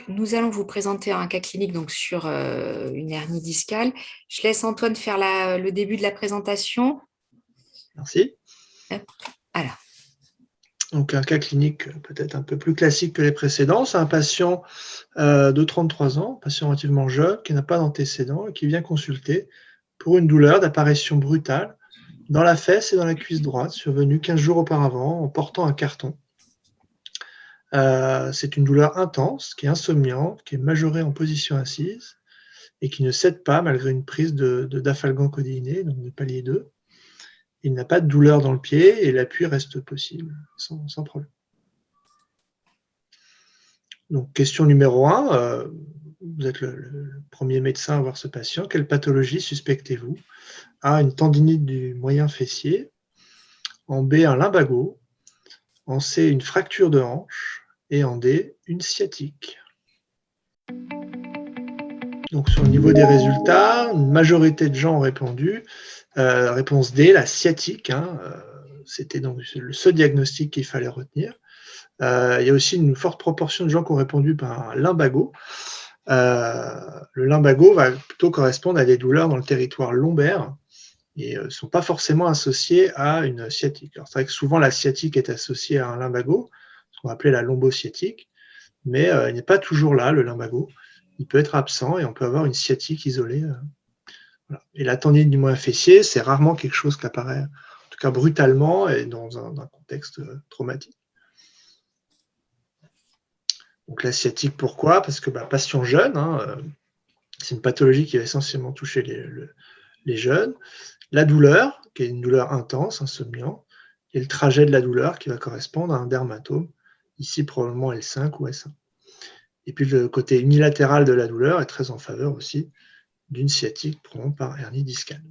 Donc, nous allons vous présenter un cas clinique donc, sur une hernie discale. Je laisse Antoine faire le début de la présentation. Merci. Hop, alors. Donc, un cas clinique peut-être un peu plus classique que les précédents. C'est un patient de 33 ans, un patient relativement jeune, qui n'a pas d'antécédent et qui vient consulter pour une douleur d'apparition brutale dans la fesse et dans la cuisse droite, survenue 15 jours auparavant en portant un carton. C'est une douleur intense, qui est insomniante, qui est majorée en position assise et qui ne cède pas malgré une prise d'Afalgan codéiné, donc de palier 2. Il n'a pas de douleur dans le pied et l'appui reste possible sans problème. Donc, question numéro 1, vous êtes le premier médecin à voir ce patient. Quelle pathologie suspectez-vous? A, une tendinite du moyen fessier. En B, un lumbago. En C, une fracture de hanche. Et en D, une sciatique. Donc, sur le niveau des résultats, une majorité de gens ont répondu. Réponse D, la sciatique. C'était donc ce diagnostic qu'il fallait retenir. Il y a aussi une forte proportion de gens qui ont répondu par un lumbago. Le lumbago va plutôt correspondre à des douleurs dans le territoire lombaire et ne sont pas forcément associées à une sciatique. Alors, c'est vrai que souvent la sciatique est associée à un lumbago, ce qu'on appelait la lombosciatique, mais il n'est pas toujours là, le lumbago. Il peut être absent et on peut avoir une sciatique isolée. Voilà. Et la tendinite du moyen fessier, c'est rarement quelque chose qui apparaît, en tout cas brutalement et dans un contexte traumatique. Donc la sciatique, pourquoi? Parce que patient jeune, c'est une pathologie qui va essentiellement toucher les jeunes. La douleur, qui est une douleur intense, insomniante, et le trajet de la douleur qui va correspondre à un dermatome, ici probablement L5 ou S1. Et puis le côté unilatéral de la douleur est très en faveur aussi d'une sciatique provenant par hernie discale.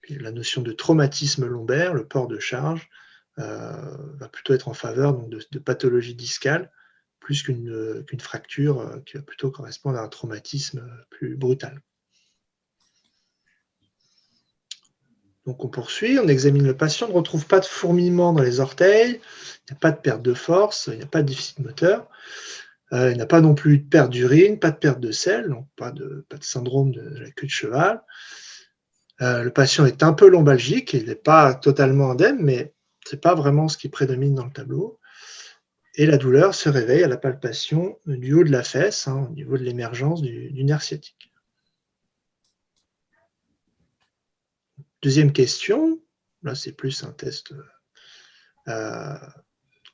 Puis la notion de traumatisme lombaire, le port de charge, va plutôt être en faveur donc, de pathologie discale, plus qu'une fracture qui va plutôt correspondre à un traumatisme plus brutal. Donc on poursuit, on examine le patient, on ne retrouve pas de fourmillement dans les orteils, il n'y a pas de perte de force, il n'y a pas de déficit moteur, il n'y a pas non plus de perte d'urine, pas de perte de sel, donc pas de syndrome de la queue de cheval. Le patient est un peu lombalgique, il n'est pas totalement indemne, mais ce n'est pas vraiment ce qui prédomine dans le tableau. Et la douleur se réveille à la palpation du haut de la fesse, au niveau de l'émergence du nerf sciatique. Deuxième question, là c'est plus un test de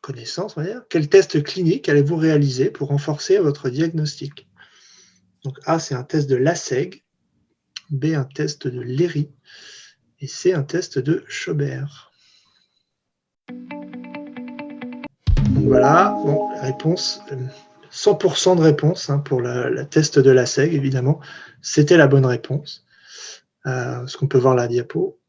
connaissance, on va dire. Quel test clinique allez-vous réaliser pour renforcer votre diagnostic? Donc A, c'est un test de Lassègue, B, un test de Léry, et C, un test de Schobert. Donc voilà, bon, réponse, 100% de réponse pour le test de Lassègue, évidemment. C'était la bonne réponse. Est-ce qu'on peut voir la diapo?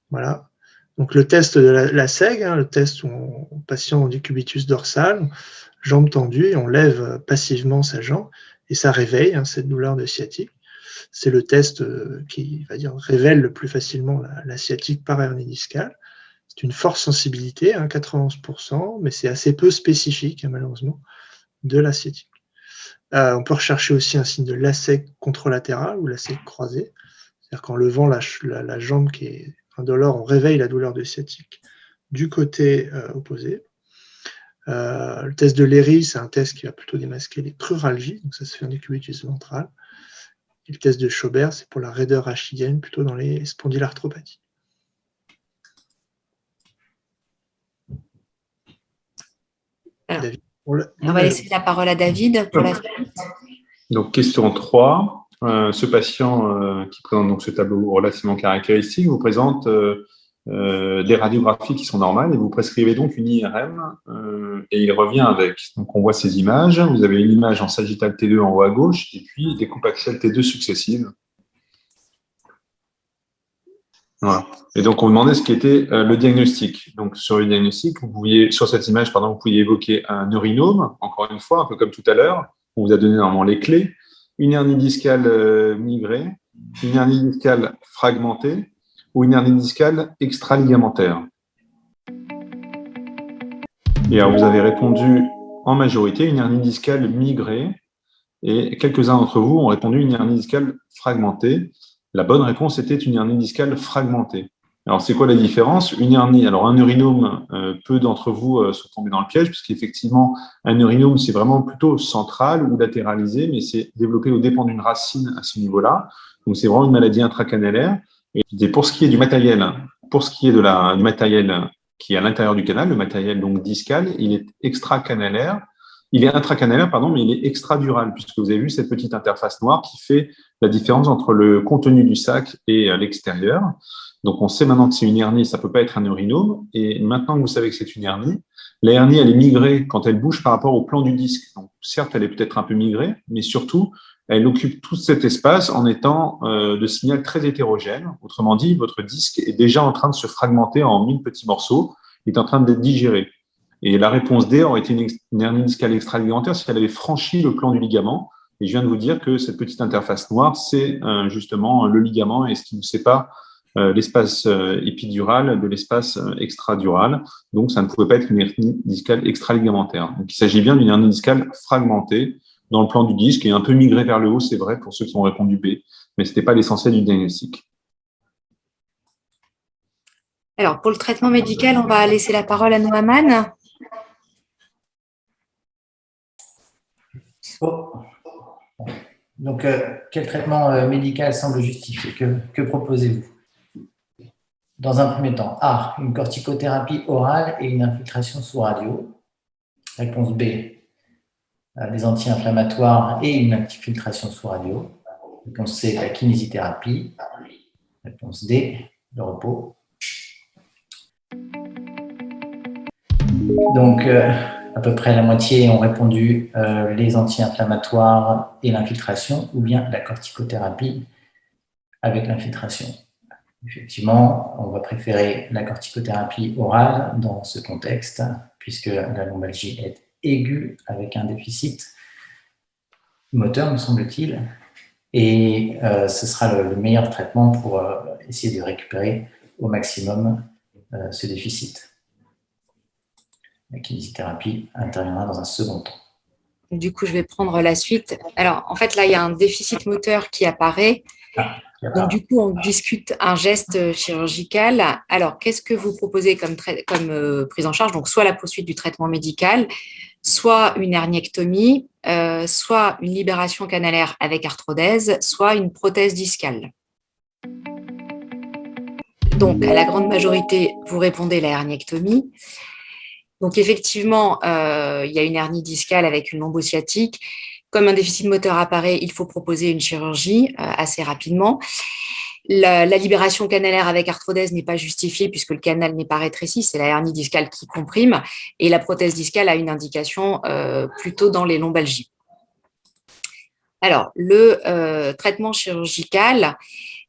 Voilà. Donc le test de Lassègue, le test où on patient en décubitus dorsal, jambe tendue, et on lève passivement sa jambe, et ça réveille cette douleur de sciatique. C'est le test qui révèle le plus facilement la sciatique par hernie discale. C'est une forte sensibilité, 91%, mais c'est assez peu spécifique, malheureusement, de la sciatique. On peut rechercher aussi un signe de Lassègue contralatéral ou Lassègue croisée. C'est-à-dire qu'en levant la jambe qui est indolore, on réveille la douleur de sciatique du côté opposé. Le test de Léry, c'est un test qui va plutôt démasquer les cruralgies, donc ça se fait en décubitus ventral. Et le test de Schobert, c'est pour la raideur rachidienne, plutôt dans les spondylarthropathies. Alors, on va laisser la parole à David pour la suite. Donc, question 3. Ce patient qui présente donc ce tableau relativement caractéristique vous présente des radiographies qui sont normales et vous prescrivez donc une IRM et il revient avec. Donc, on voit ces images. Vous avez une image en sagittale T2 en haut à gauche et puis des coupes axiales T2 successives. Voilà. Et donc, on vous demandait ce qui était le diagnostic. Donc, sur le diagnostic, sur cette image, vous pouviez évoquer un urinome, encore une fois, un peu comme tout à l'heure. On vous a donné normalement les clés. Une hernie discale migrée, une hernie discale fragmentée ou une hernie discale extraligamentaire. Et alors, vous avez répondu en majorité une hernie discale migrée et quelques-uns d'entre vous ont répondu une hernie discale fragmentée. La bonne réponse était une hernie discale fragmentée. Alors, c'est quoi la différence? Une hernie, alors un urinome, peu d'entre vous sont tombés dans le piège, puisqu'effectivement, un urinome, c'est vraiment plutôt central ou latéralisé, mais c'est développé aux dépens d'une racine à ce niveau-là. Donc, c'est vraiment une maladie intracannulaire. Et pour ce qui est du matériel, pour ce qui est du matériel qui est à l'intérieur du canal, le matériel donc discal, il est extracanalaire. Il est intracanalaire, pardon, mais il est extradural, puisque vous avez vu cette petite interface noire qui fait la différence entre le contenu du sac et l'extérieur. Donc, on sait maintenant que c'est une hernie, ça ne peut pas être un urinome. Et maintenant que vous savez que c'est une hernie, la hernie, elle est migrée quand elle bouge par rapport au plan du disque. Donc, certes, elle est peut-être un peu migrée, mais surtout, elle occupe tout cet espace en étant de signal très hétérogène. Autrement dit, votre disque est déjà en train de se fragmenter en 1000 petits morceaux, il est en train d'être digéré. Et la réponse D aurait été une hernie discale extraligamaentaire si elle avait franchi le plan du ligament. Et je viens de vous dire que cette petite interface noire, c'est justement le ligament et ce qui nous sépare l'espace épidural de l'espace extradural. Donc, ça ne pouvait pas être une hernie discale extraligamentaire. Donc, il s'agit bien d'une hernie discale fragmentée dans le plan du disque et un peu migrée vers le haut, c'est vrai, pour ceux qui ont répondu B, mais ce n'était pas l'essentiel du diagnostic. Alors, pour le traitement médical, on va laisser la parole à Noaman. Oh. Donc, quel traitement médical semble justifié? Que proposez-vous? Dans un premier temps, A, une corticothérapie orale et une infiltration sous radio. Réponse B, des anti-inflammatoires et une infiltration sous radio. Réponse C, la kinésithérapie. Réponse D, le repos. Donc, à peu près la moitié ont répondu les anti-inflammatoires et l'infiltration, ou bien la corticothérapie avec l'infiltration. Effectivement, on va préférer la corticothérapie orale dans ce contexte, puisque la lombalgie est aiguë avec un déficit moteur, me semble-t-il, et ce sera le meilleur traitement pour essayer de récupérer au maximum ce déficit. La kinésithérapie interviendra dans un second temps. Du coup, je vais prendre la suite. Alors, en fait, là, il y a un déficit moteur qui apparaît. Donc, du coup, on discute un geste chirurgical. Alors, qu'est-ce que vous proposez comme prise en charge? Donc, soit la poursuite du traitement médical, soit une herniectomie, soit une libération canalaire avec arthrodèse, soit une prothèse discale. Donc, à la grande majorité, vous répondez la herniectomie. Donc, effectivement, il y a une hernie discale avec une lombosciatique. Comme un déficit moteur apparaît, il faut proposer une chirurgie assez rapidement. La libération canalaire avec arthrodèse n'est pas justifiée puisque le canal n'est pas rétréci, c'est la hernie discale qui comprime. Et la prothèse discale a une indication plutôt dans les lombalgies. Alors, le traitement chirurgical,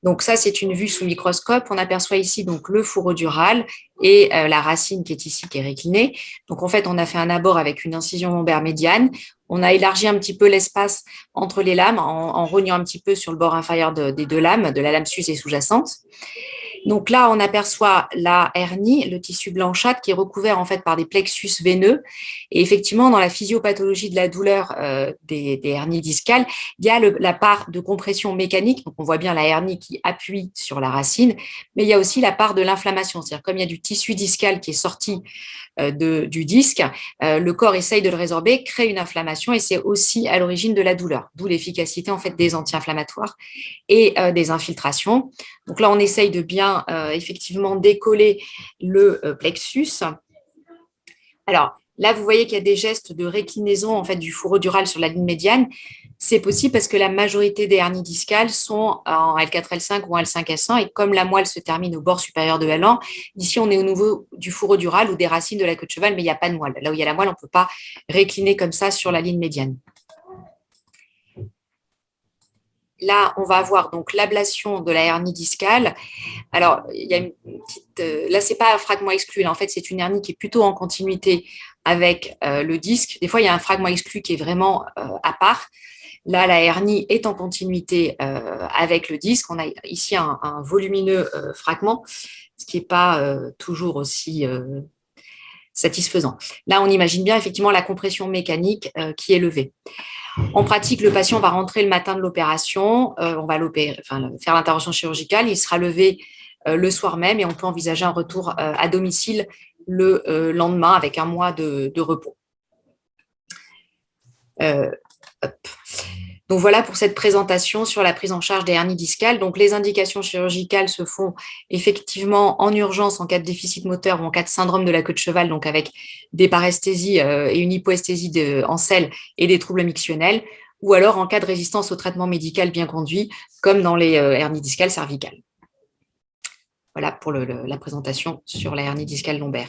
donc ça, c'est une vue sous microscope. On aperçoit ici donc le fourreau dural et la racine qui est ici, qui est réclinée. Donc, en fait, on a fait un abord avec une incision lombaire médiane. On a élargi un petit peu l'espace entre les lames en rognant un petit peu sur le bord inférieur des deux lames, de la lame sus et sous-jacente. Donc là, on aperçoit la hernie, le tissu blanchâtre qui est recouvert en fait par des plexus veineux. Et effectivement, dans la physiopathologie de la douleur des hernies discales, il y a la part de compression mécanique. Donc, on voit bien la hernie qui appuie sur la racine, mais il y a aussi la part de l'inflammation. C'est-à-dire, comme il y a du tissu discal qui est sorti du disque, le corps essaye de le résorber, crée une inflammation et c'est aussi à l'origine de la douleur, d'où l'efficacité en fait des anti-inflammatoires et des infiltrations. Donc là, on essaye de bien effectivement décoller le plexus. Alors là, vous voyez qu'il y a des gestes de réclinaison en fait du fourreau dural sur la ligne médiane. C'est possible parce que la majorité des hernies discales sont en L4, L5 ou en L5, S1 et comme la moelle se termine au bord supérieur de L1, ici on est au niveau du fourreau dural ou des racines de la queue de cheval, mais il n'y a pas de moelle. Là où il y a la moelle, on ne peut pas récliner comme ça sur la ligne médiane. Là, on va avoir donc l'ablation de la hernie discale. Alors, il y a une petite. Là, c'est pas un fragment exclu. Là, en fait, c'est une hernie qui est plutôt en continuité avec le disque. Des fois, il y a un fragment exclu qui est vraiment à part. Là, la hernie est en continuité avec le disque. On a ici un volumineux fragment, ce qui n'est pas toujours aussi satisfaisant. Là, on imagine bien effectivement la compression mécanique qui est levée. En pratique, le patient va rentrer le matin de l'opération, on va faire l'intervention chirurgicale, il sera levé le soir même et on peut envisager un retour à domicile le lendemain avec 1 mois de repos. Donc voilà pour cette présentation sur la prise en charge des hernies discales. Donc les indications chirurgicales se font effectivement en urgence en cas de déficit moteur ou en cas de syndrome de la queue de cheval, donc avec des paresthésies et une hypoesthésie en selle et des troubles mictionnels, ou alors en cas de résistance au traitement médical bien conduit, comme dans les hernies discales cervicales. Voilà pour la présentation sur la hernie discale lombaire.